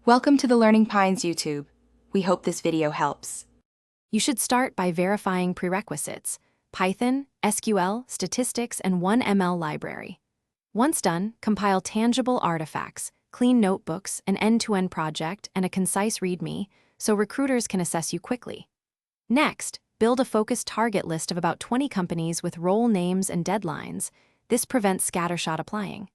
Welcome to the Learning Pines YouTube. We hope this video helps. You should start by verifying prerequisites: Python, SQL, statistics, and one ML library. Once done, compile tangible artifacts, clean notebooks, an end-to-end project, and a concise README so recruiters can assess you quickly. Next, build a focused target list of about 20 companies with role names and deadlines. This prevents scattershot applying.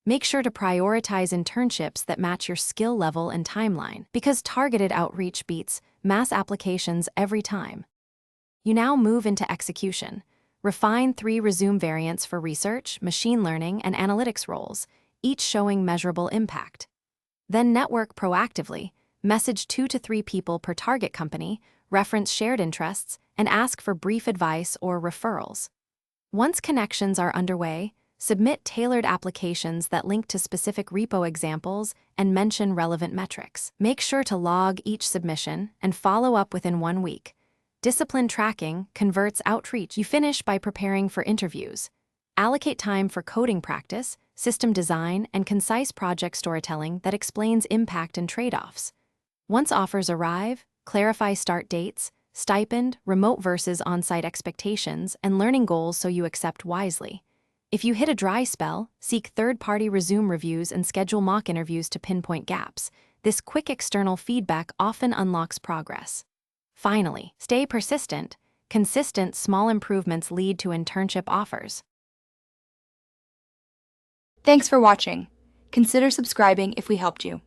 Make sure to prioritize internships that match your skill level and timeline, because targeted outreach beats mass applications every time. You now move into execution. Refine 3 resume variants for research, machine learning, and analytics roles, each showing measurable impact. Then network proactively, message 2 to 3 people per target company, reference shared interests, and ask for brief advice or referrals. Once connections are underway, submit tailored applications that link to specific repo examples and mention relevant metrics. Make sure to log each submission and follow up within 1 week. Discipline tracking converts outreach. You finish by preparing for interviews. Allocate time for coding practice, system design, and concise project storytelling that explains impact and trade-offs. Once offers arrive, clarify start dates, stipend, remote versus on-site expectations, and learning goals so you accept wisely. If you hit a dry spell, seek third-party resume reviews and schedule mock interviews to pinpoint gaps. This quick external feedback often unlocks progress. Finally, stay persistent. Consistent, small improvements lead to internship offers. Thanks for watching. Consider subscribing if we helped you.